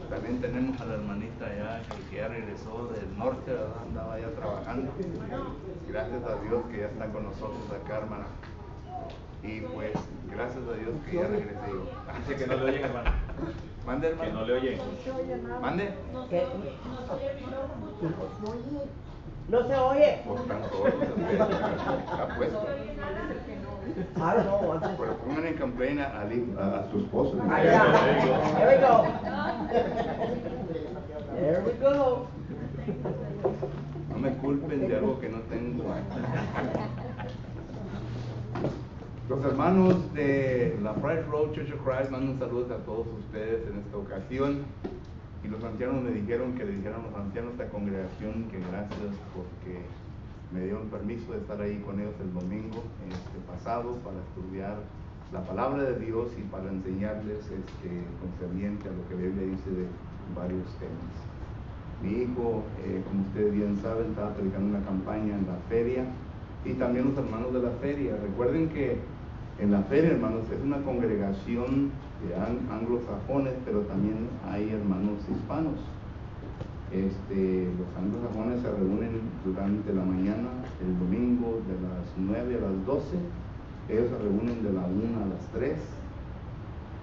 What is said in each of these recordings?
También tenemos a la hermanita allá que ya regresó del norte, ¿verdad? Andaba ya trabajando. Gracias a Dios que ya está con nosotros acá, hermana. Y pues, gracias a Dios que ya regresé yo. Dice que no le oyen, hermano. Mande, hermano. Que no le oyen. Mande. No se oye. Pues están todos ustedes. Está puesto. I don't know what's Pero pongan en complaint a su esposo. There we go. There we go. No me culpen de algo que no tengo. Los hermanos de la Price Road Church of Christ mandan saludos a todos ustedes en esta ocasión. Y los ancianos me dijeron que le dijeran a los ancianos de esta congregación que gracias porque me dieron permiso de estar ahí con ellos el domingo pasado para estudiar la palabra de Dios y para enseñarles concerniente a lo que la Biblia dice de varios temas. Mi hijo, como ustedes bien saben, estaba predicando una campaña en la feria y también los hermanos de la feria. Recuerden que en la feria, hermanos, es una congregación de anglosajones, pero también hay hermanos hispanos. Los anglosajones se reúnen durante la mañana, el domingo de las 9 a las 12. Ellos se reúnen de la 1 a las 3.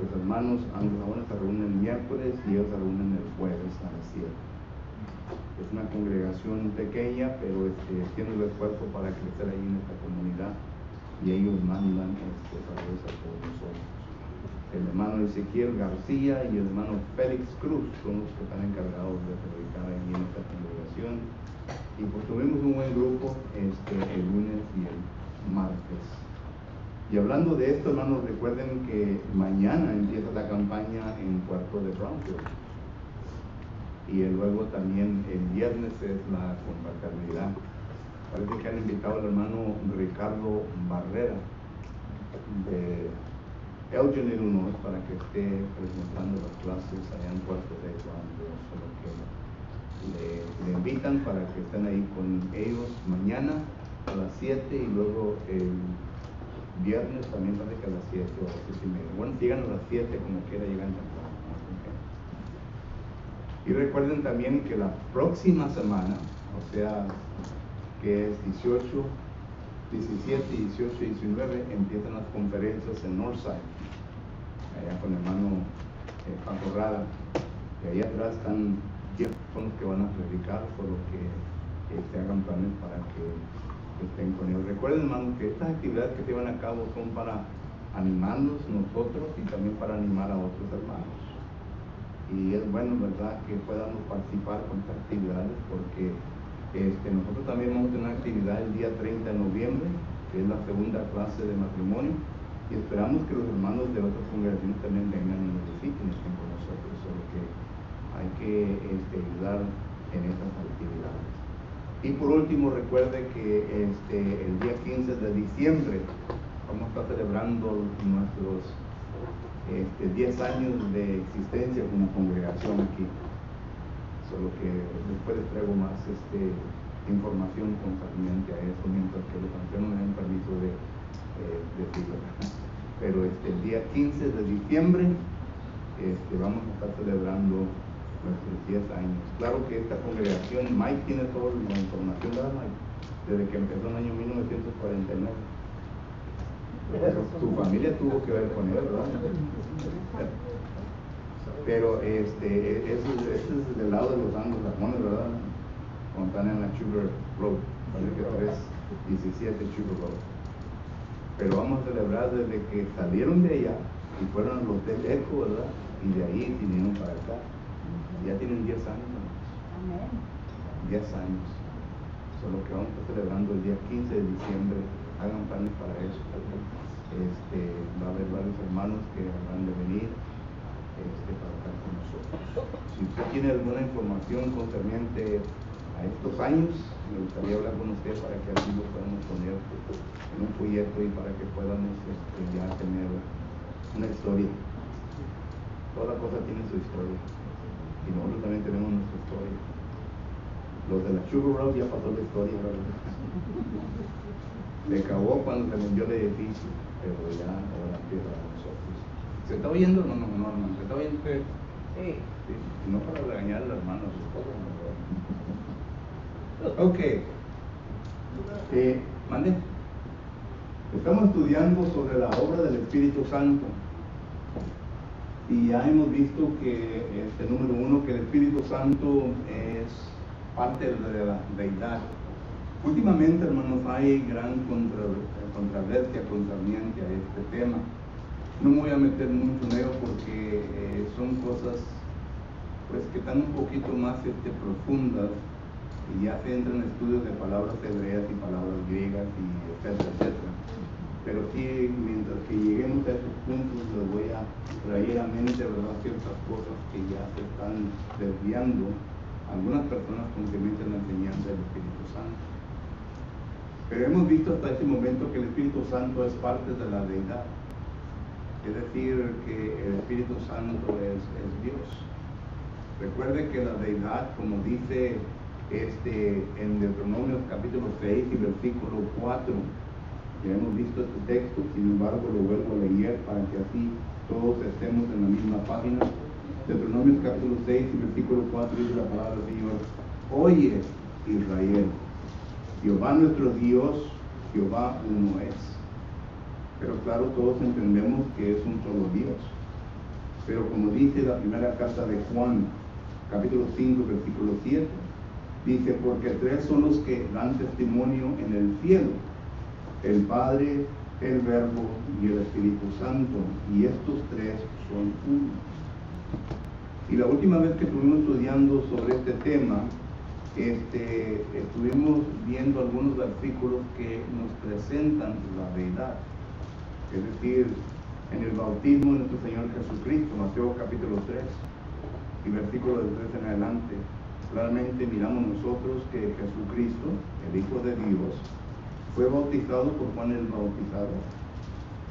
Los hermanos anglosajones se reúnen el miércoles y ellos se reúnen el jueves a las 7. Es una congregación pequeña, pero haciendo el esfuerzo para crecer ahí en esta comunidad, y ellos mandan saludos a todos nosotros. El hermano Ezequiel García y el hermano Félix Cruz son los que están encargados de predicar ahí en esta congregación. Y pues tuvimos un buen grupo el lunes y el martes. Y hablando de esto, hermanos, recuerden que mañana empieza la campaña en Puerto de Brownsville. Y luego también el viernes es la confraternidad. Parece que han invitado al hermano Ricardo Barrera de Elgin, Illinois, para que esté presentando las clases allá en Puerto de Brownsville. Solo que le invitan para que estén ahí con ellos mañana a las 7 y luego el viernes también parece que a las 7 o a las 7:30. Bueno, llegan a las 7 como quiera, llegan temprano. Y recuerden también que la próxima semana, o sea, que es 18, 17, 18 y 19, empiezan las conferencias en Northside, allá con el hermano Paco Rada. Y ahí atrás están 10 personas que van a predicar, por lo que se hagan planes para que estén con ellos. Recuerden, hermanos, que estas actividades que se llevan a cabo son para animarnos nosotros y también para animar a otros hermanos. Y es bueno, ¿verdad?, que podamos participar con estas actividades, porque nosotros también vamos a tener una actividad el día 30 de noviembre, que es la segunda clase de matrimonio, y esperamos que los hermanos de otras congregaciones también vengan y nos visiten y estén con nosotros, solo que hay que ayudar en estas actividades. Y por último, recuerde que el día 15 de diciembre vamos a estar celebrando nuestros 10 años de existencia como congregación aquí. Solo que después les traigo más información concerniente a eso, mientras que los ancianos me den permiso de decirlo. Pero el día 15 de diciembre vamos a estar celebrando nuestros 10 años. Claro que esta congregación, Mike tiene toda la información, ¿verdad, Mike? Desde que empezó en el año 1949. Su familia tuvo que ver con él, ¿verdad? Pero ese es del lado de los anglosajones, ¿verdad? Cuando están en la Sugar Road, parece que 317 Sugar Road. Pero vamos a celebrar desde que salieron de allá y fueron al Hotel Eco, ¿verdad? Y de ahí vinieron para acá. Ya tienen 10 años, ¿no? 10 años. Solo que vamos a estar celebrando el día 15 de diciembre. Hagan planes para eso. Va a haber varios hermanos que van a venir para estar con nosotros. Si usted tiene alguna información concerniente a estos años, me gustaría hablar con usted para que así lo podamos poner en un folleto y para que podamos ya tener una historia. Toda cosa tiene su historia y nosotros también tenemos nuestra historia. Los de la Sugar Road ya pasó la historia, ¿verdad? Se acabó cuando se vendió el edificio, pero ya ahora empieza a nosotros. ¿Se está oyendo? No, hermano, ¿se está oyendo? Sí. Sí, no para regañar al hermano a su esposa, ¿no? Ok. Mande. Estamos estudiando sobre la obra del Espíritu Santo. Y ya hemos visto que, número uno, que el Espíritu Santo es parte de la deidad. Últimamente, hermanos, hay gran controversia concerniente a este tema. No me voy a meter mucho en ello porque son cosas pues que están un poquito más profundas y ya se entran en estudios de palabras hebreas y palabras griegas y etcétera, etcétera. Pero sí, mientras que lleguemos a esos puntos, les voy a traer a mente, ¿verdad?, ciertas cosas que ya se están desviando algunas personas concretamente en la enseñanza del Espíritu Santo. Pero hemos visto hasta este momento que el Espíritu Santo es parte de la deidad. Es decir, que el Espíritu Santo es Dios. Recuerde que la deidad, como dice en Deuteronomio capítulo 6 y versículo 4, ya hemos visto este texto, sin embargo lo vuelvo a leer para que así todos estemos en la misma página. Deuteronomio capítulo 6 y versículo 4 dice la palabra del Señor: Oye, Israel, Jehová nuestro Dios, Jehová uno es. Pero claro, todos entendemos que es un solo Dios. Pero como dice la primera carta de Juan, capítulo 5, versículo 7, dice: porque tres son los que dan testimonio en el cielo, el Padre, el Verbo y el Espíritu Santo, y estos tres son uno. Y la última vez que estuvimos estudiando sobre este tema, estuvimos viendo algunos versículos que nos presentan la deidad. Es decir, en el bautismo de nuestro Señor Jesucristo, Mateo capítulo 3 y versículo del 3 en adelante, claramente miramos nosotros que Jesucristo, el Hijo de Dios, fue bautizado por Juan el Bautizador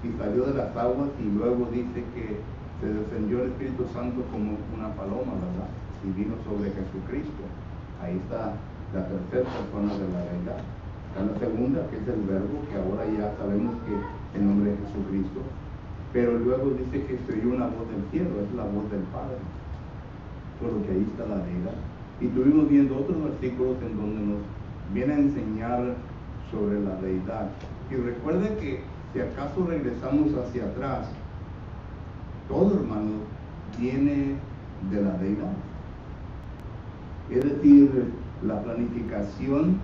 y salió de las aguas, y luego dice que se descendió el Espíritu Santo como una paloma, ¿verdad? Y vino sobre Jesucristo. Ahí está la tercera persona de la deidad. Está la segunda, que es el Verbo, que ahora ya sabemos que el nombre de Jesucristo. Pero luego dice que se oyó una voz del cielo, es la voz del Padre. Por lo que ahí está la deidad. Y estuvimos viendo otros versículos en donde nos viene a enseñar sobre la deidad. Y recuerde que si acaso regresamos hacia atrás, todo, hermano, viene de la deidad. Es decir, la planificación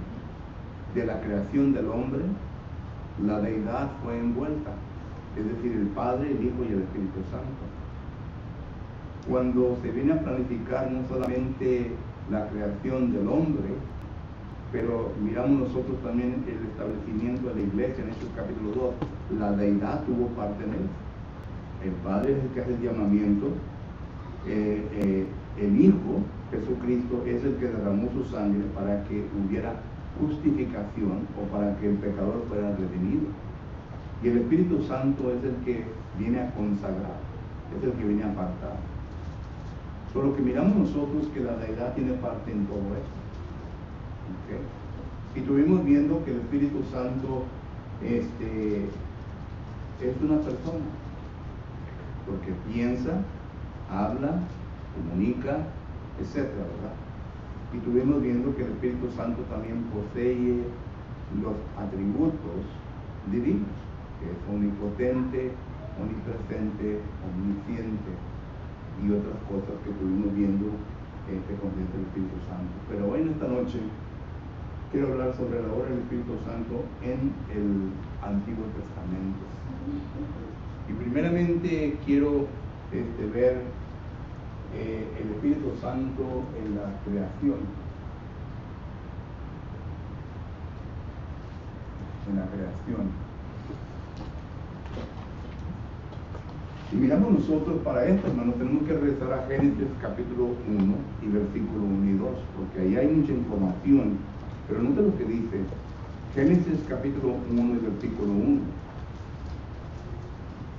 de la creación del hombre, la deidad fue envuelta. Es decir, el Padre, el Hijo y el Espíritu Santo. Cuando se viene a planificar no solamente la creación del hombre, pero miramos nosotros también el establecimiento de la iglesia en Hechos capítulo 2, la deidad tuvo parte en él. El Padre es el que hace el llamamiento, el Hijo, Jesucristo, es el que derramó su sangre para que hubiera justificación o para que el pecador fuera redimido. Y el Espíritu Santo es el que viene a consagrar, es el que viene a apartar. Por lo que miramos nosotros que la deidad tiene parte en todo esto. ¿Okay? Y estuvimos viendo que el Espíritu Santo es una persona, porque piensa, habla, comunica, etcétera, ¿verdad? Y estuvimos viendo que el Espíritu Santo también posee los atributos divinos, que es omnipotente, omnipresente, omnisciente y otras cosas que estuvimos viendo que contiene el Espíritu Santo. Pero hoy en esta noche quiero hablar sobre la obra del Espíritu Santo en el Antiguo Testamento. Y primeramente quiero ver el Espíritu Santo en la creación. En la creación. Y miramos nosotros para esto, hermanos, tenemos que regresar a Génesis capítulo 1 y versículo 1 y 2, porque ahí hay mucha información. Pero nota lo que dice Génesis capítulo 1 y versículo 1.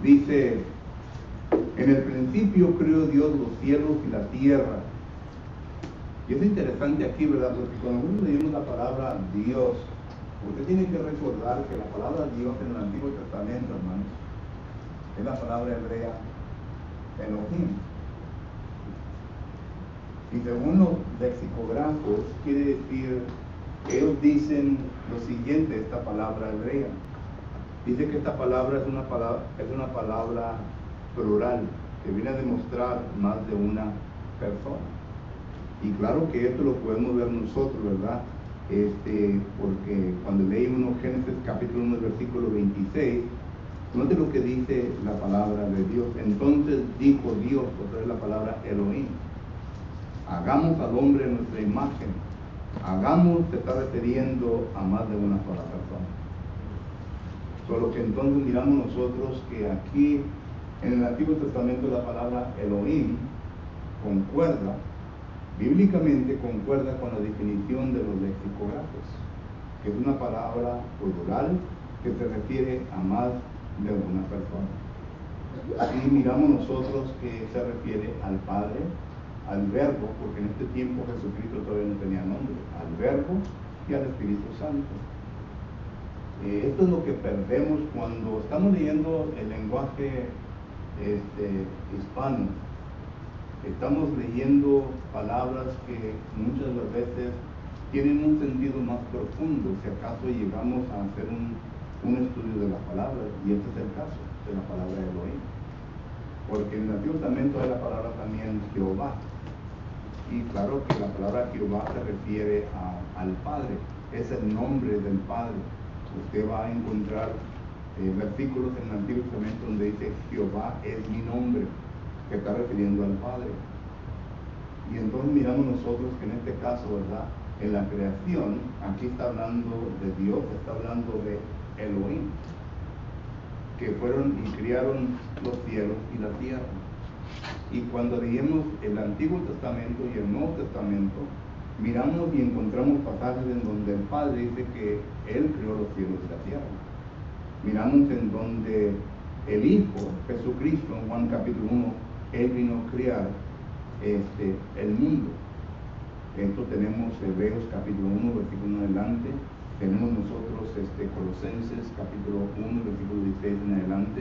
Dice: en el principio creó Dios los cielos y la tierra. Y es interesante aquí, ¿verdad? Porque cuando nosotros leímos la palabra Dios, usted tiene que recordar que la palabra Dios en el Antiguo Testamento, hermanos, es la palabra hebrea Elohim. Y según los lexicógrafos, quiere decir, ellos dicen lo siguiente, esta palabra hebrea. Dice que esta palabra es una palabra plural, que viene a demostrar más de una persona. Y claro que esto lo podemos ver nosotros, ¿verdad? Porque cuando leí uno Génesis capítulo 1, versículo 26, note lo que dice la palabra de Dios. Entonces dijo Dios, otra vez la palabra Elohim, hagamos al hombre en nuestra imagen. Hagamos se está refiriendo a más de una sola persona. Solo que entonces miramos nosotros que aquí en el Antiguo Testamento la palabra Elohim concuerda, bíblicamente concuerda con la definición de los lexicógrafos, que es una palabra plural que se refiere a más de una persona. Y miramos nosotros que se refiere al Padre, al Verbo, porque en este tiempo Jesucristo todavía no tenía nombre, al Verbo y al Espíritu Santo. Esto es lo que perdemos cuando estamos leyendo el lenguaje hispano. Estamos leyendo palabras que muchas de las veces tienen un sentido más profundo, si acaso llegamos a hacer un estudio de las palabras, y este es el caso de la palabra Elohim. Porque en el Antiguo Testamento hay la palabra también Jehová. Y claro que la palabra Jehová se refiere al Padre, es el nombre del Padre. Usted va a encontrar versículos en el Antiguo Testamento donde dice Jehová es mi nombre, que está refiriendo al Padre. Y entonces miramos nosotros que en este caso, ¿verdad? En la creación, aquí está hablando de Dios, está hablando de Elohim, que fueron y criaron los cielos y la tierra. Y cuando leemos el Antiguo Testamento y el Nuevo Testamento, miramos y encontramos pasajes en donde el Padre dice que Él creó los cielos y la tierra. Miramos en donde el Hijo, Jesucristo, en Juan capítulo 1, Él vino a crear el mundo. Esto tenemos Hebreos capítulo 1, versículo 1 en adelante. Tenemos nosotros Colosenses capítulo 1, versículo 16 en adelante,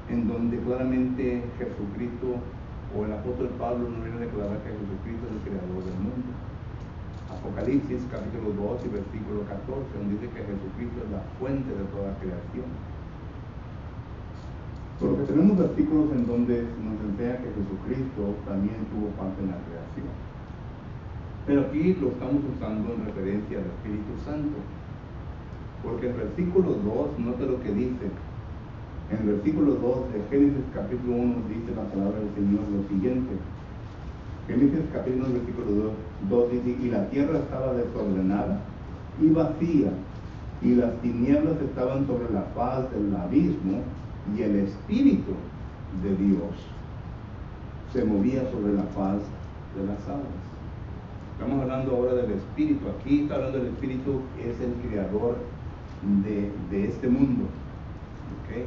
en donde claramente Jesucristo o el apóstol Pablo nos viene a declarar que Jesucristo es el creador del mundo. Apocalipsis capítulo 2 y versículo 14, donde dice que Jesucristo es la fuente de toda creación. Porque tenemos versículos en donde nos enseña que Jesucristo también tuvo parte en la creación. Pero aquí lo estamos usando en referencia al Espíritu Santo. Porque el versículo 2, nota lo que dice. En el versículo 2 de Génesis capítulo 1 dice la palabra del Señor lo siguiente. Génesis capítulo 1, versículo 2 dice, y la tierra estaba desordenada y vacía, y las tinieblas estaban sobre la faz del abismo, y el Espíritu de Dios se movía sobre la faz de las aguas. Estamos hablando ahora del Espíritu. Aquí está hablando del Espíritu, es el creador de este mundo. ¿Okay?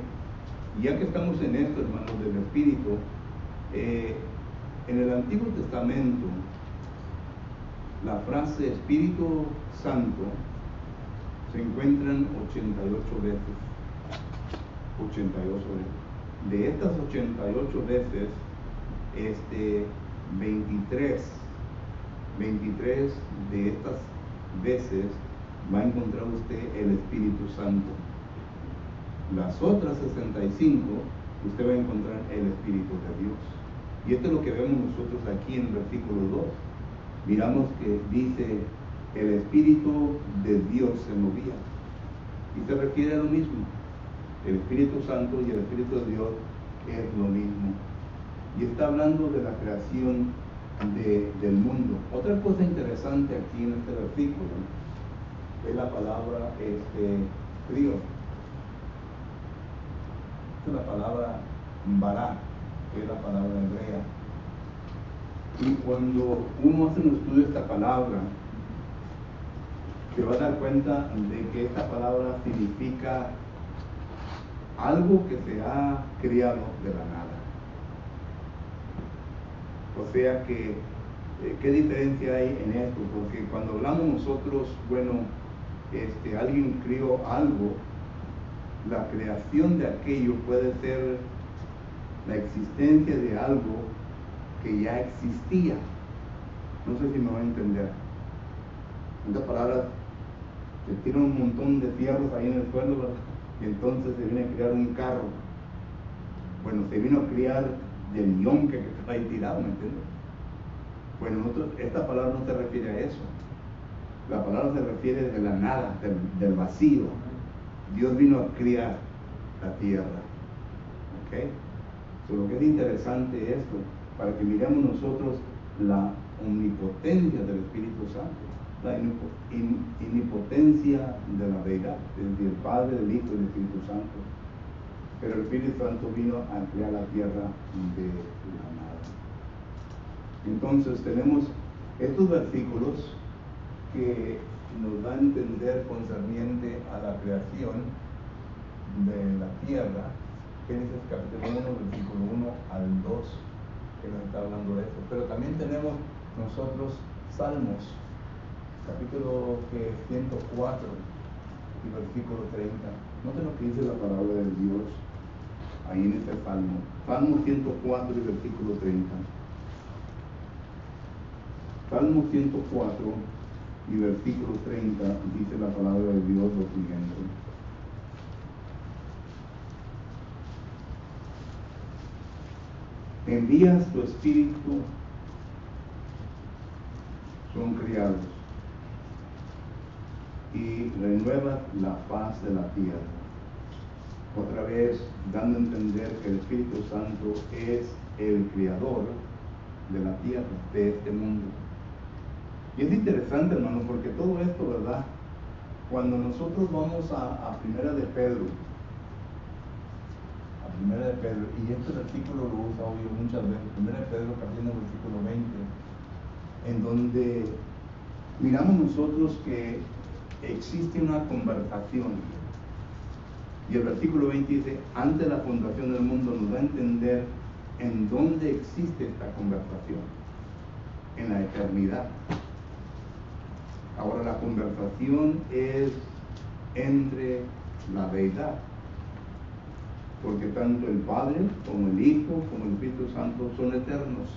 Y ya que estamos en esto, hermanos, del Espíritu, en el Antiguo Testamento, la frase Espíritu Santo se encuentran 88 veces. 88 veces. De estas 88 veces, 23 de estas veces va a encontrar usted el Espíritu Santo. Las otras 65, usted va a encontrar el Espíritu de Dios. Y esto es lo que vemos nosotros aquí en el versículo 2. Miramos que dice, el Espíritu de Dios se movía. Y se refiere a lo mismo. El Espíritu Santo y el Espíritu de Dios es lo mismo. Y está hablando de la creación del mundo. Otra cosa interesante aquí en este versículo es la palabra frío. Es la palabra bará, que es la palabra hebrea. Y cuando uno hace un estudio de esta palabra, se va a dar cuenta de que esta palabra significa algo que se ha creado de la nada. O sea que, ¿qué diferencia hay en esto? Porque cuando hablamos nosotros, bueno, alguien creó algo, la creación de aquello puede ser la existencia de algo que ya existía. No sé si me va a entender. En otras palabras, se tira un montón de fierros ahí en el suelo, ¿verdad? Y entonces se viene a crear un carro. Bueno, se vino a criar del yonque que está ahí tirado, ¿me entiendes? Bueno, esta palabra no se refiere a eso. La palabra se refiere de la nada, del vacío. Dios vino a criar la tierra. ¿Ok? Lo que es interesante esto, para que miremos nosotros la omnipotencia del Espíritu Santo, la omnipotencia de la deidad, es decir, el Padre, el Hijo y el Espíritu Santo. Pero el Espíritu Santo vino a crear la tierra de la nada. Entonces tenemos estos versículos que nos da a entender concerniente a la creación de la tierra. Génesis capítulo 1, versículo 1 al 2, que nos está hablando de eso. Pero también tenemos nosotros Salmos, capítulo 104 y versículo 30. Noten lo que dice la palabra de Dios ahí en este Salmo. Salmo 104 y versículo 30. Salmo 104 y versículo 30 dice la palabra de Dios lo siguiente. Envías tu espíritu, son criados, y renuevas la paz de la tierra. Otra vez dando a entender que el Espíritu Santo es el creador de la tierra, de este mundo. Y es interesante, hermano, porque todo esto, ¿verdad? Cuando nosotros vamos a Primera de Pedro, y este versículo lo usa hoy muchas veces, Primera de Pedro, capítulo versículo 20, en donde miramos nosotros que existe una conversación. Y el versículo 20 dice, antes de la fundación del mundo, nos da a entender en dónde existe esta conversación, en la eternidad. Ahora la conversación es entre la deidad, porque tanto el Padre como el Hijo como el Espíritu Santo son eternos.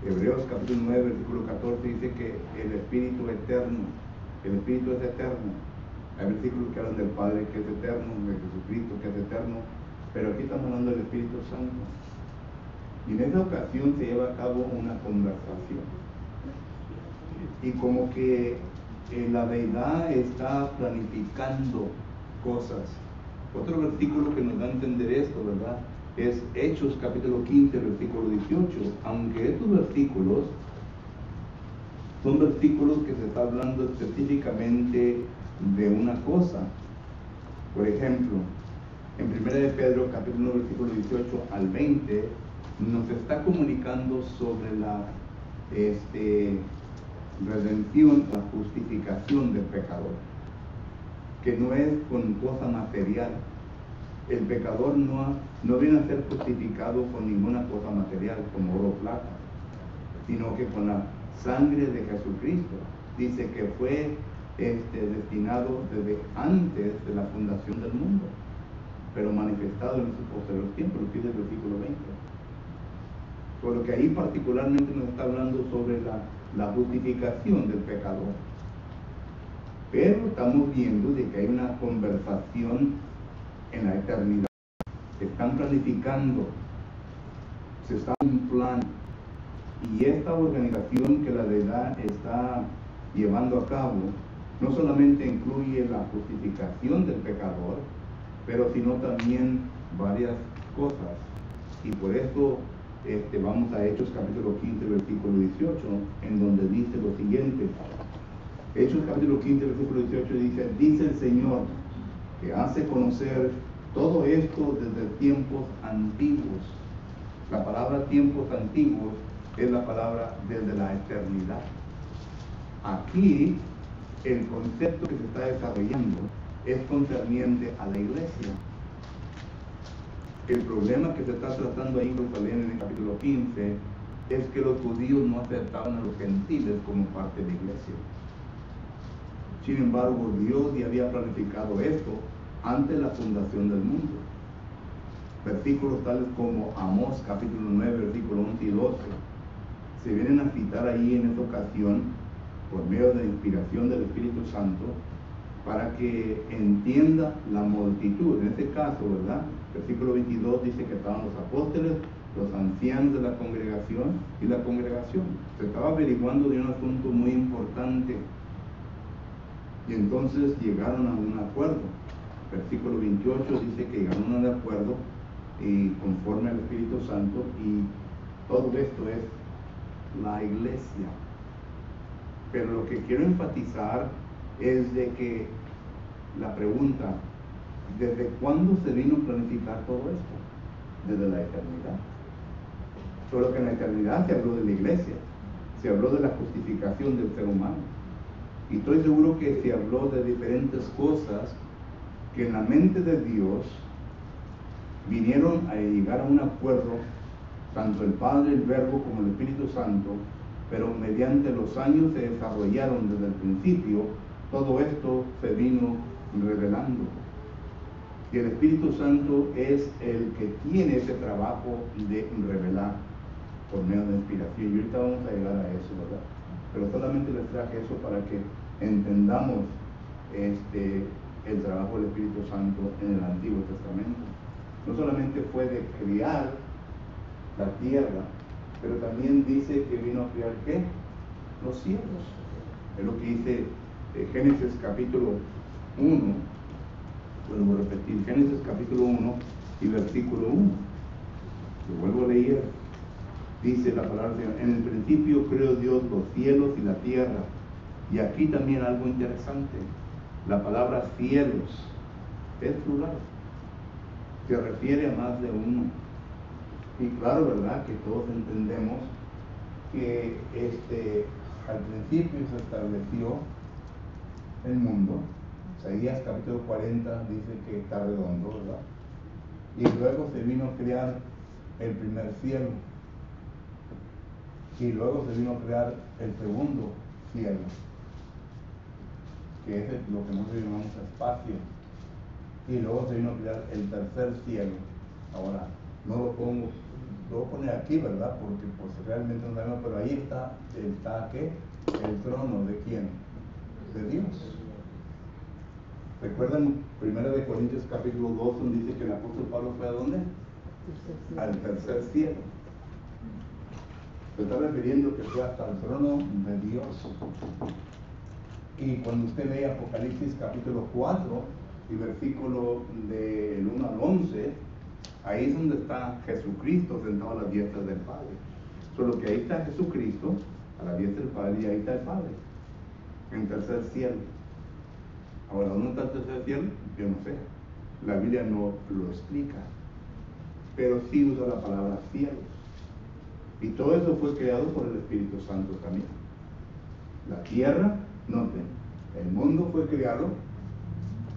Hebreos capítulo 9 versículo 14 dice que el Espíritu es eterno, el Espíritu es eterno. Hay versículos que hablan del Padre que es eterno, de Jesucristo que es eterno, pero aquí estamos hablando del Espíritu Santo. Y en esa ocasión se lleva a cabo una conversación. Y como que la deidad está planificando cosas. Otro versículo que nos da a entender esto, ¿verdad? Es Hechos capítulo 15, versículo 18. Aunque estos versículos son versículos que se está hablando específicamente de una cosa. Por ejemplo, en 1 de Pedro capítulo 1, versículo 18 al 20, nos está comunicando sobre la redención, la justificación del pecador, que no es con cosa material. El pecador no viene a ser justificado con ninguna cosa material, como oro o plata, sino que con la sangre de Jesucristo. Dice que fue destinado desde antes de la fundación del mundo, pero manifestado en sus posteriores tiempos, lo que dice el versículo 20. Por lo que ahí particularmente nos está hablando sobre la justificación del pecador. Pero estamos viendo de que hay una conversación en la eternidad. Están planificando, se está en un plan, y esta organización que la deidad está llevando a cabo no solamente incluye la justificación del pecador, pero sino también varias cosas. Y por eso vamos a Hechos capítulo 15, versículo 18, en donde dice lo siguiente. Hechos capítulo 15, versículo 18 dice el Señor, que hace conocer todo esto desde tiempos antiguos. La palabra tiempos antiguos es la palabra desde la eternidad. Aquí el concepto que se está desarrollando es concerniente a la iglesia. El problema que se está tratando ahí en Jerusalén en el capítulo 15 es que los judíos no aceptaban a los gentiles como parte de la iglesia. Sin embargo, Dios ya había planificado esto antes de la fundación del mundo. Versículos tales como Amós capítulo 9, versículos 11 y 12. se vienen a citar ahí en esta ocasión por medio de la inspiración del Espíritu Santo para que entienda la multitud. En este caso, ¿verdad? Versículo 22 dice que estaban los apóstoles, los ancianos de la congregación y la congregación. Se estaba averiguando de un asunto muy importante y entonces llegaron a un acuerdo. Versículo 28 dice que llegaron a un acuerdo y conforme al Espíritu Santo, y todo esto es la iglesia. Pero lo que quiero enfatizar es de que la pregunta, ¿desde cuándo se vino a planificar todo esto? Desde la eternidad. Solo que en la eternidad se habló de la iglesia, se habló de la justificación del ser humano. Y estoy seguro que se habló de diferentes cosas que en la mente de Dios vinieron a llegar a un acuerdo, tanto el Padre, el Verbo, como el Espíritu Santo, pero mediante los años se desarrollaron desde el principio. Todo esto se vino revelando. Y el Espíritu Santo es el que tiene ese trabajo de revelar por medio de inspiración. Y ahorita vamos a llegar a eso, ¿verdad? Pero solamente les traje eso para que entendamos el trabajo del Espíritu Santo en el Antiguo Testamento. No solamente fue de criar la tierra, pero también dice que vino a criar ¿qué? Los cielos. Es lo que dice Génesis capítulo 1. Vuelvo a repetir, Génesis capítulo 1 y versículo 1. Lo vuelvo a leer. Dice la palabra de Dios: en el principio creó Dios los cielos y la tierra. Y aquí también algo interesante. La palabra cielos es plural. Se refiere a más de uno. Y claro, ¿verdad? Que todos entendemos que al principio se estableció el mundo. Isaías capítulo 40 dice que está redondo, ¿verdad? Y luego se vino a crear el primer cielo. Y luego se vino a crear el segundo cielo, que es lo que nosotros llamamos espacio. Y luego se vino a crear el tercer cielo. Ahora, no lo pongo, lo voy a poner aquí, ¿verdad? Porque pues realmente no sabemos, pero ahí está ¿qué? El trono ¿de quién? De Dios. ¿Recuerdan 1 Corintios capítulo 2 donde dice que el apóstol Pablo fue a dónde? Al tercer cielo. Se está refiriendo que fue hasta el trono de Dios. Y cuando usted lee Apocalipsis capítulo 4 y versículo del 1 al 11, ahí es donde está Jesucristo sentado a la diestra del Padre. Solo que ahí está Jesucristo a la diestra del Padre y ahí está el Padre, en tercer cielo. Ahora, ¿dónde está el tercer cielo? Yo no sé. La Biblia no lo explica, pero sí usa la palabra cielos. Y todo eso fue creado por el Espíritu Santo también. La tierra, noten, el mundo fue creado,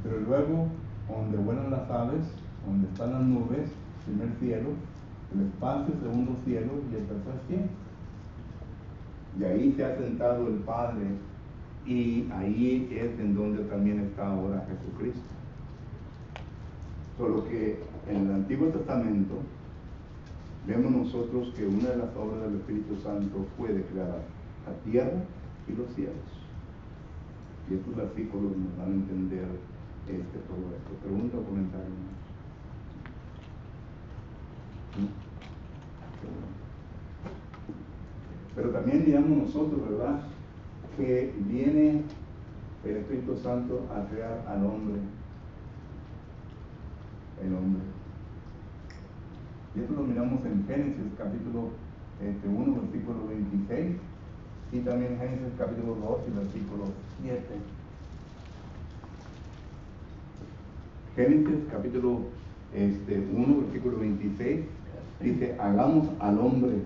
pero luego, donde vuelan las aves, donde están las nubes, primer cielo, el espacio, segundo cielo y el tercer cielo. Y ahí se ha sentado el Padre, y ahí es en donde también está ahora Jesucristo. Solo que en el Antiguo Testamento vemos nosotros que una de las obras del Espíritu Santo fue de crear la tierra y los cielos. Y estos versículos nos van a entender todo esto. ¿Pregunta o comentario? Pero también digamos nosotros, ¿verdad?, que viene el Espíritu Santo a crear al hombre. El hombre. Y esto lo miramos en Génesis capítulo 1, versículo 26, y también Génesis capítulo 2 y versículo 7. Génesis capítulo 1, versículo 26, dice: hagamos al hombre.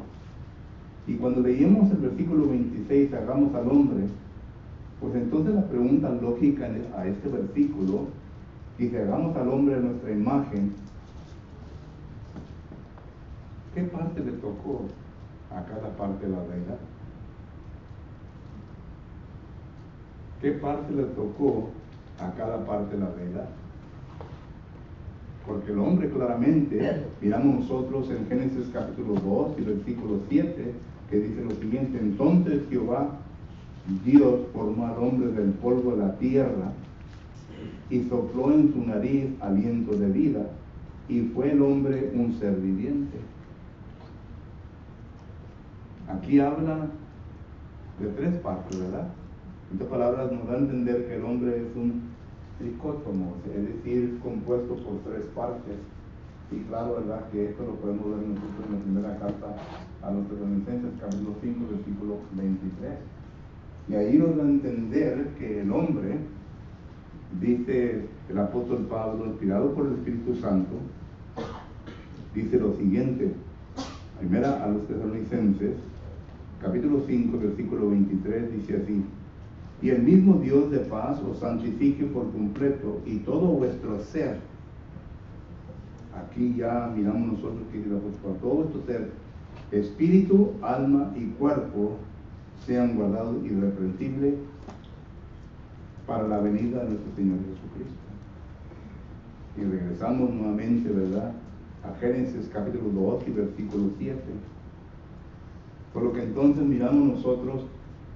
Y cuando leímos el versículo 26, hagamos al hombre, pues entonces la pregunta lógica a este versículo dice: hagamos al hombre a nuestra imagen. ¿Qué parte le tocó a cada parte de la deidad? ¿Qué parte le tocó a cada parte de la deidad? Porque el hombre claramente, miramos nosotros en Génesis capítulo 2 y versículo 7, que dice lo siguiente: entonces Jehová Dios formó al hombre del polvo de la tierra y sopló en su nariz aliento de vida, y fue el hombre un ser viviente. Aquí habla de tres partes, ¿verdad? Estas palabras nos dan a entender que el hombre es un tricótomo, es decir, compuesto por tres partes. Y claro, ¿verdad?, que esto lo podemos ver nosotros en la primera carta a los Tesalonicenses, capítulo 5, versículo 23. Y ahí nos da a entender que el hombre, dice el apóstol Pablo, inspirado por el Espíritu Santo, dice lo siguiente, primera a los Tesalonicenses, capítulo 5, versículo 23, dice así: y el mismo Dios de paz os santifique por completo, y todo vuestro ser, aquí ya miramos nosotros que dice el apóstol, todo vuestro ser, espíritu, alma y cuerpo, sean guardados irreprensibles para la venida de nuestro Señor Jesucristo. Y regresamos nuevamente, ¿verdad?, a Génesis capítulo 2 y versículo 7. Por lo que entonces miramos nosotros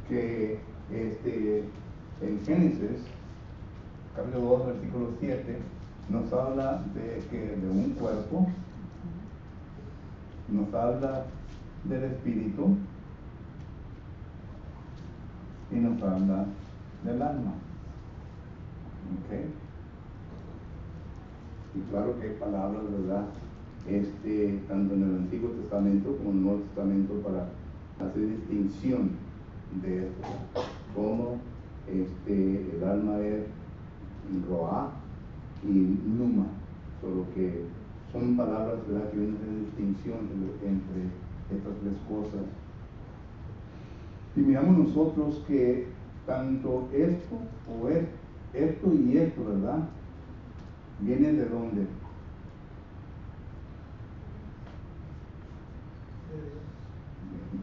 que en Génesis capítulo 2 versículo 7 nos habla de un cuerpo, nos habla del espíritu y nos habla del alma. ¿Okay? Y claro que hay palabras, ¿verdad?, tanto en el Antiguo Testamento como en el Nuevo Testamento para hacer distinción de esto, como el alma es Roá y Numa, solo que son palabras, ¿verdad?, que vienen a hacer distinción entre estas tres cosas. Y miramos nosotros que tanto esto o esto y esto, ¿verdad?, viene de dónde?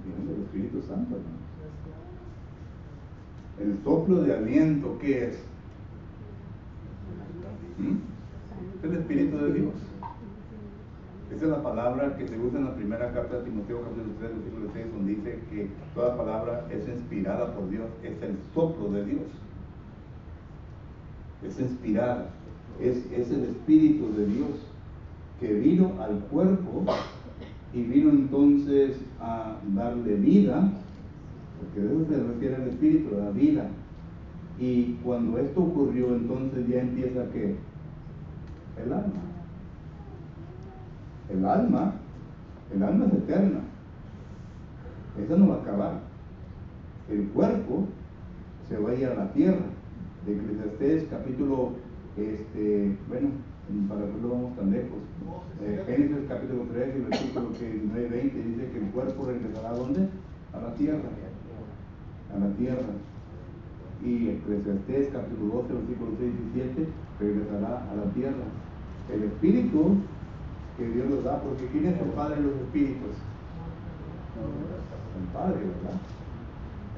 Viene del Espíritu Santo, ¿no? El soplo de aliento, ¿qué es? Es el Espíritu de Dios. Esa es la palabra que se usa en la primera carta de Timoteo, capítulo 3, versículo 6, donde dice que toda palabra es inspirada por Dios, es el soplo de Dios. Es inspirada, es el Espíritu de Dios que vino al cuerpo y vino entonces a darle vida, porque de eso se refiere al Espíritu, la vida. Y cuando esto ocurrió, entonces ya empieza ¿qué? El alma. El alma es eterna. Esa no va a acabar. El cuerpo se va a ir a la tierra. De Eclesiastés capítulo, para que no vamos tan lejos, Génesis capítulo 3 y versículo 19 y 20 dice que el cuerpo regresará ¿a dónde? A la tierra. A la tierra. Y Eclesiastés capítulo 12 versículo 6 y 7 regresará a la tierra. El espíritu que Dios nos da, porque ¿quién es el Padre de los espíritus? El Padre, ¿verdad?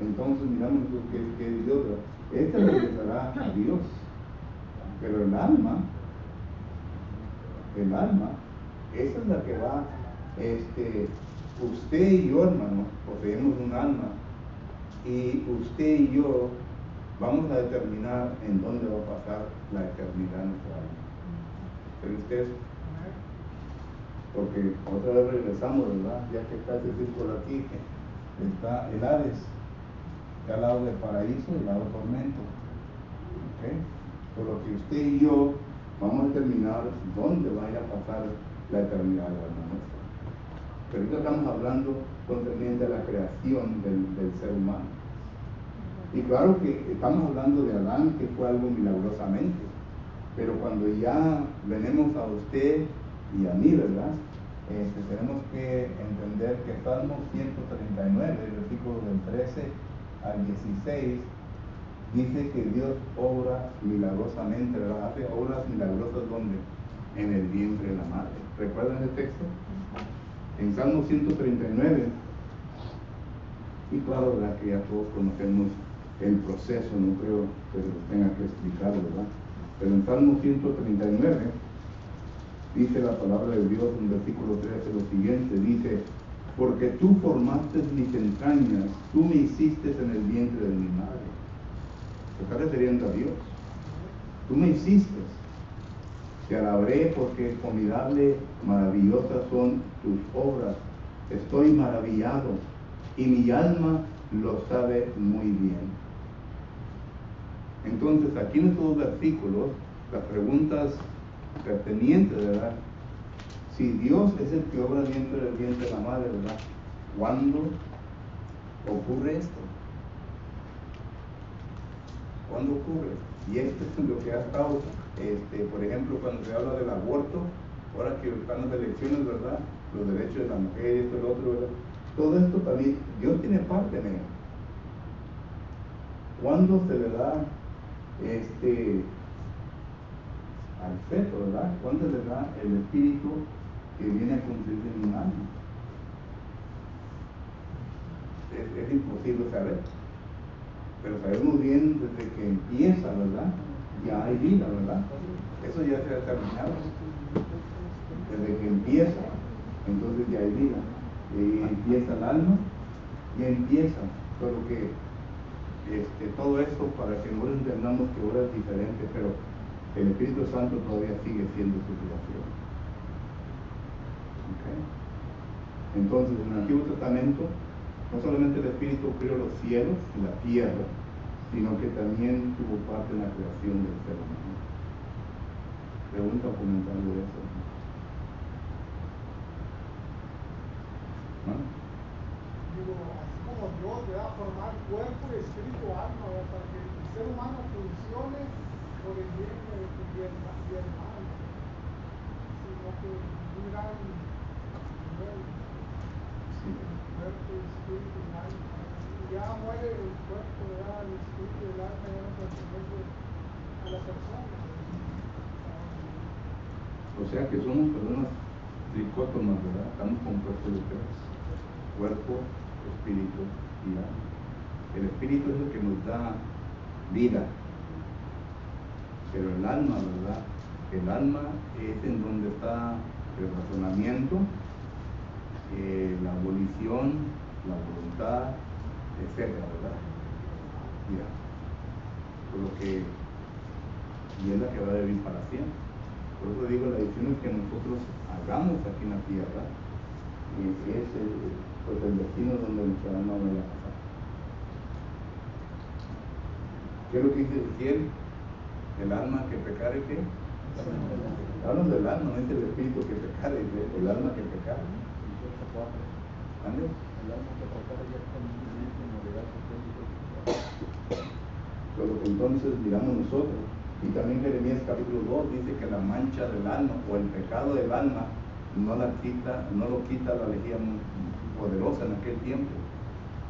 Entonces miramos que Dios, regresará a Dios, pero el alma, esa es la que va, usted y yo, hermano, poseemos un alma, y usted y yo vamos a determinar en dónde va a pasar la eternidad de nuestra alma. ¿Cree usted? Porque otra vez regresamos, ¿verdad? Ya que está ese círculo aquí, está el Hades, está al lado del paraíso y al lado del tormento. ¿Okay? Por lo que usted y yo vamos a determinar dónde vaya a pasar la eternidad de la nuestra. Pero ahorita estamos hablando concerniente a la creación del ser humano. Y claro que estamos hablando de Adán, que fue algo milagrosamente. Pero cuando ya venimos a usted y a mí, ¿verdad? Tenemos que entender que Salmo 139, versículos del 13 al 16, dice que Dios obra milagrosamente, ¿verdad? Hace obras milagrosas ¿dónde? En el vientre de la madre. ¿Recuerdan el texto? En Salmo 139, y claro, ¿verdad?, que ya todos conocemos el proceso, no creo que se los tenga que explicar, ¿verdad? Pero en Salmo 139 dice la palabra de Dios en versículo 13 lo siguiente, dice: porque tú formaste mis entrañas, tú me hiciste en el vientre de mi madre. Se está refiriendo a Dios. Tú me hiciste. Te alabaré porque formidable, maravillosas son tus obras. Estoy maravillado y mi alma lo sabe muy bien. Entonces, aquí en estos dos versículos, las preguntas pertenientes, ¿verdad? Si Dios es el que obra dentro del vientre de la madre, ¿verdad? ¿Cuándo ocurre esto? ¿Cuándo ocurre? Y esto es lo que ha estado, por ejemplo, cuando se habla del aborto, ahora que están las elecciones, ¿verdad? Los derechos de la mujer y esto y lo otro, ¿verdad? Todo esto también, Dios tiene parte en ello. ¿Cuándo se le da al feto, ¿verdad? ¿Cuándo se le da el espíritu que viene a construirse en un alma? Es imposible saber. Pero sabemos bien desde que empieza, ¿verdad? Ya hay vida, ¿verdad? Eso ya se ha terminado. Desde que empieza, entonces ya hay vida. Y empieza el alma, y empieza. Solo que todo esto para que no entendamos que ahora es diferente, pero el Espíritu Santo todavía sigue siendo su creación. ¿Okay? Entonces, en el Antiguo Testamento, no solamente el Espíritu creó los cielos y la tierra, sino que también tuvo parte en la creación del ser humano. Pregunta o comentario de eso. ¿No? Digo, así como Dios le va a formar cuerpo, espíritu, alma, ¿verdad? Para que el ser humano funcione por el bien y el mal, sino que un gran nivel, Sí. cuerpo, espíritu y alma. Ya muere el cuerpo, ya el espíritu y el alma ya no pertenecen a la persona. O sea que somos personas tricótomas, ¿verdad? Estamos compuestos de tres: cuerpo, espíritu y alma. El espíritu es el que nos da vida, pero el alma, ¿verdad? El alma es en donde está el razonamiento, la abolición, la voluntad, etcétera, ¿verdad? Ya. Por lo que, y es la que va a vivir para siempre. Por eso digo, la decisión es que nosotros hagamos aquí en la tierra, es el destino donde nuestra alma vaya a pasar. ¿Qué es lo que dice Ezequiel? El alma que pecare, ¿qué? Hablan del alma, no es el espíritu que pecare, el alma que pecare. ¿Ande? El alma que pecare ya está morirá Pero que entonces miramos nosotros. Y también Jeremías capítulo 2 dice que la mancha del alma o el pecado del alma no lo quita la lejía poderosa en aquel tiempo.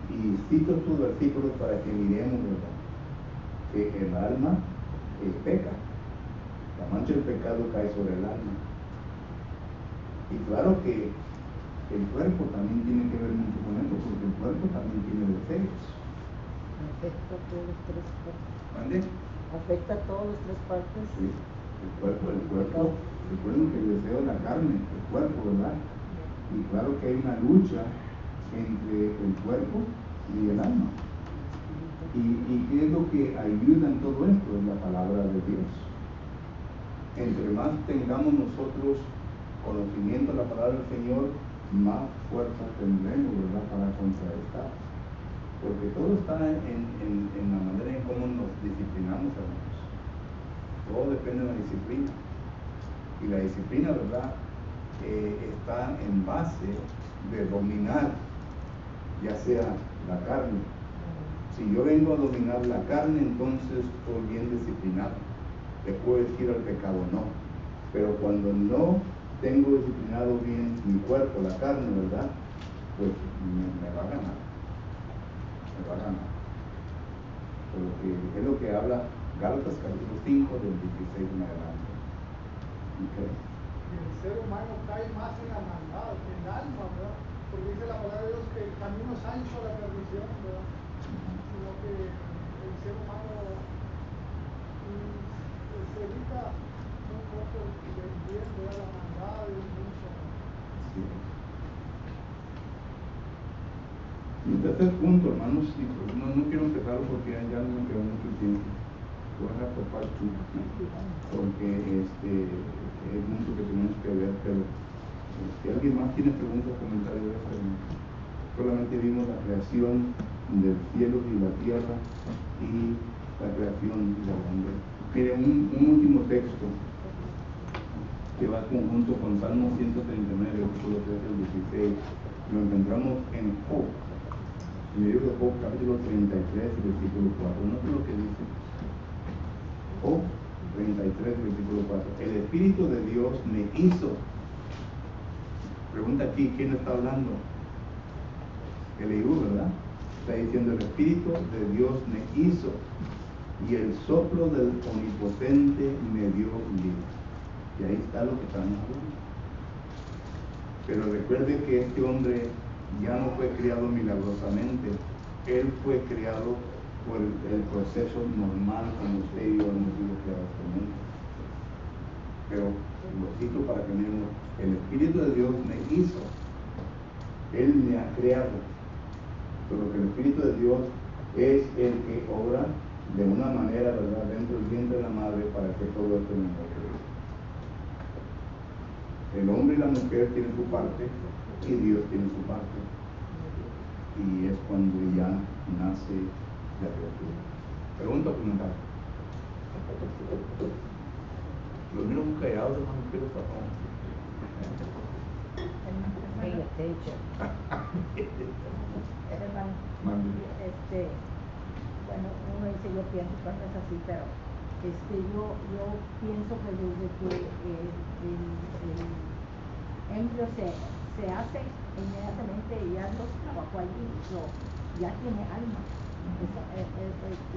Y cito estos versículos para que miremos, ¿verdad? Que el alma peca. La mancha del pecado cae sobre el alma. Y claro que el cuerpo también tiene que ver mucho con esto, porque el cuerpo también tiene deseos. Afecta a todas las tres partes. ¿Vale? Afecta a todas las tres partes. Sí, el cuerpo, recuerden que el deseo de la carne, el cuerpo, ¿verdad? Y claro que hay una lucha entre el cuerpo y el alma. ¿Y qué es lo que ayuda en todo esto? Es la palabra de Dios. Entre más tengamos nosotros conocimiento de la palabra del Señor, más fuerza tendremos, ¿verdad?, para contrarrestar. Porque todo está en la manera en cómo nos disciplinamos, hermanos. Todo depende de la disciplina. Y la disciplina, ¿verdad?, está en base de dominar, ya sea la carne. Si yo vengo a dominar la carne, entonces estoy bien disciplinado. Le puedo decir al pecado no. Pero cuando no tengo disciplinado bien mi cuerpo, la carne, ¿verdad?, pues me va a ganar. Me va a ganar. Es lo que habla Gálatas capítulo 5 del 16 en adelante. Okay. Y el ser humano cae más en la maldad que en el alma, ¿verdad? Porque dice la palabra de Dios que el camino es ancho a la perdición, ¿verdad? Sino que el ser humano se evita un poco del bien, ¿verdad? La maldad, el mucho. Sí. Y un tercer punto, hermanos, y pues no quiero empezarlo porque ya no me queda mucho tiempo. Voy a dejar por parte porque es mucho que tenemos que ver, pero si alguien más tiene preguntas o comentarios, solamente vimos la creación del cielo y la tierra y la creación del hombre. Miren, un último texto que va conjunto con Salmo 139, versículo 13 al 16. Lo encontramos en Job, en el libro de Job, capítulo 33, versículo 4. ¿No sé lo que dice? Job 33, versículo 4. El Espíritu de Dios me hizo. Pregunta aquí, ¿quién está hablando? Eliú, ¿verdad? Está diciendo, el Espíritu de Dios me hizo y el soplo del Omnipotente me dio vida. Y ahí está lo que estamos hablando. Pero recuerde que este hombre ya no fue criado milagrosamente. Él fue criado por el proceso normal como usted y yo hemos sido criados con él. Pero lo cito para que veamos, el Espíritu de Dios me hizo. Él me ha creado. Pero que el Espíritu de Dios es el que obra de una manera, ¿verdad?, dentro del vientre de la madre para que todo esto me ocurra. El hombre y la mujer tienen su parte y Dios tiene su parte. Y es cuando ya nace la criatura. Pregunta o comentario. Los miro muy callados, hermano, pero está como. Pay attention. Hermano, Mande. bueno, uno dice yo pienso, pero no es así, pero yo pienso que desde que el embrio se hace, inmediatamente ya Dios trabajó allí, ya tiene alma. Eso,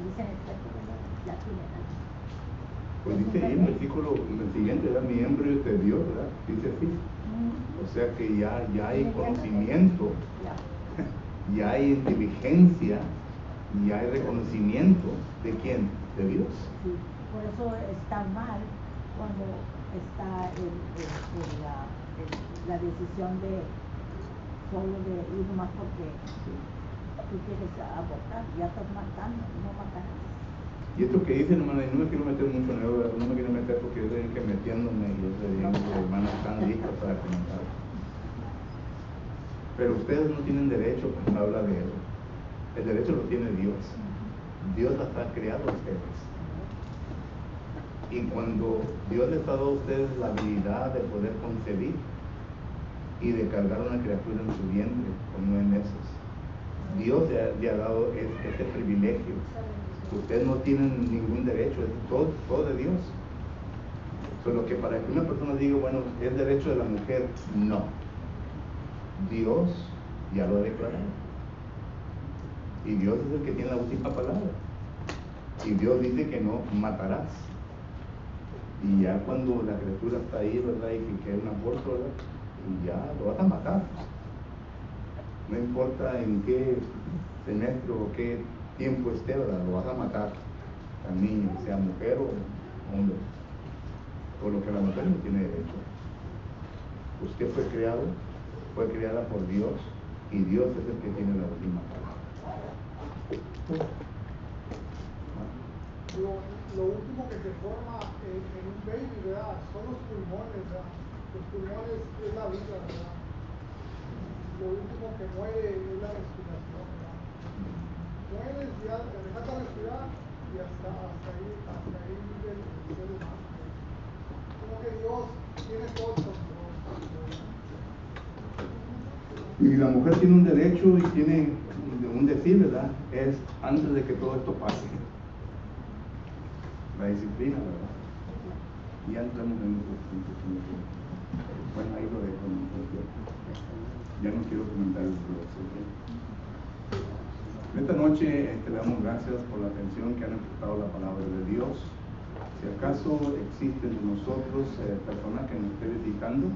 dicen el texto, ya tiene alma. Pues dice ahí en el versículo siguiente, ¿verdad? Mi embrio es de Dios, ¿verdad? Dice así. O sea que ya hay conocimiento, ya hay inteligencia, y hay reconocimiento. ¿De quién? De Dios. Sí, por eso está mal cuando está la decisión de solo de ir más porque tú quieres abortar, ya estás matando, no matarás. Y esto que dicen, hermano, no me quiero meter mucho en ello, no me quiero meter porque yo estoy que metiéndome y yo sé bien que hermanos están listos para comentar. Pero ustedes no tienen derecho cuando habla de él. El derecho lo tiene Dios. Dios las ha creado a ustedes. Y cuando Dios les ha dado a ustedes la habilidad de poder concebir y de cargar una criatura en su vientre con 9 meses, Dios le ha dado ese privilegio. Ustedes no tienen ningún derecho, es todo de Dios. Solo que para que una persona diga, bueno, es derecho de la mujer, no. Dios ya lo ha declarado. Y Dios es el que tiene la última palabra. Y Dios dice que no matarás. Y ya cuando la criatura está ahí, ¿verdad? Y que quede un aborto, ¿verdad? Y ya lo vas a matar. No importa en qué semestre o qué tiempo esté, ¿verdad? Lo vas a matar al niño, sea mujer o hombre. Por lo que la mujer no tiene derecho. Usted fue creada por Dios, y Dios es el que tiene la última palabra. Lo último que se forma en un baby, ¿verdad?, son los pulmones, ¿verdad? Los pulmones es la vida, ¿verdad? Lo último que muere es la respiración, ¿verdad? Mueres, ya te dejas de respirar y hasta ahí vive el ser humano. Como que Dios tiene todo el control. Y la mujer tiene un derecho y tiene un decir, ¿verdad? Es antes de que todo esto pase. La disciplina, ¿verdad? Y ya entramos en otros puntos. Bueno, ahí lo dejo. Ya no quiero comentar el proceso. Esta noche le damos gracias por la atención que han prestado a la palabra de Dios. Si acaso existen de nosotros personas que nos estén visitando,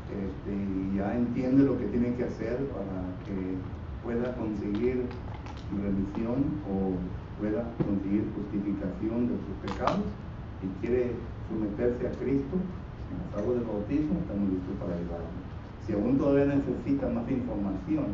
y ya entiende lo que tiene que hacer para que pueda conseguir remisión o pueda conseguir justificación de sus pecados y quiere someterse a Cristo en las aguas del bautismo, estamos listos para ayudarlo. Si aún todavía necesita más información,